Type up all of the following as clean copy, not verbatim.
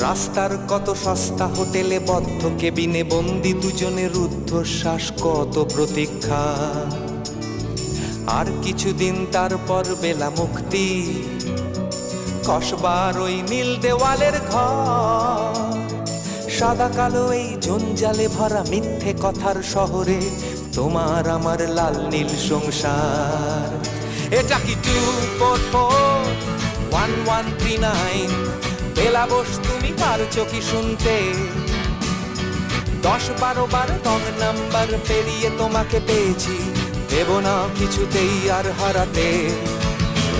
রাস্তার কত সস্তা হোটেলে বদ্ধ কেবিনে বন্দি দুজনের রুদ্ধশ্বাস, কত প্রতীক্ষা। আর কিছুদিন তারপর বেলা মুক্তি, কসবার ওই নীল দেওয়ালের ঘর। সাদা কালো এই জঞ্জালে ভরা মিথ্যে কথার শহরে তোমার আমার লাল নীল সংসার। এটা কি 2441139? বেলা বস, তুমি পারছো কি শুনতে? 10-12 বার রং নাম্বার পেরিয়ে তোমাকে পেয়েছি, দেব না কিছুতেই আর হারাতে।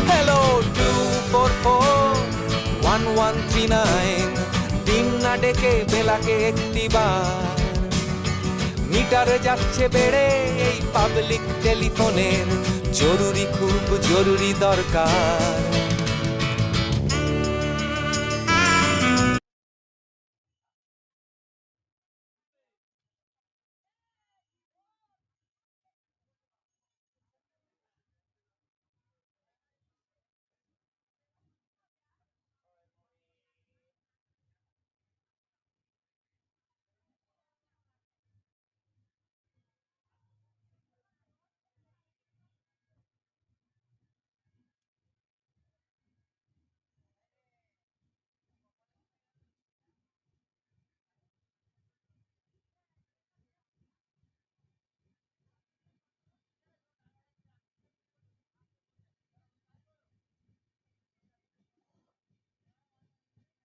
হ্যালো 2441139, দিন না ডেকে বেলাকে একটিবার। মিটারে যাচ্ছে বেড়ে এই পাবলিক টেলিফোনের, জরুরি খুব জরুরি দরকার।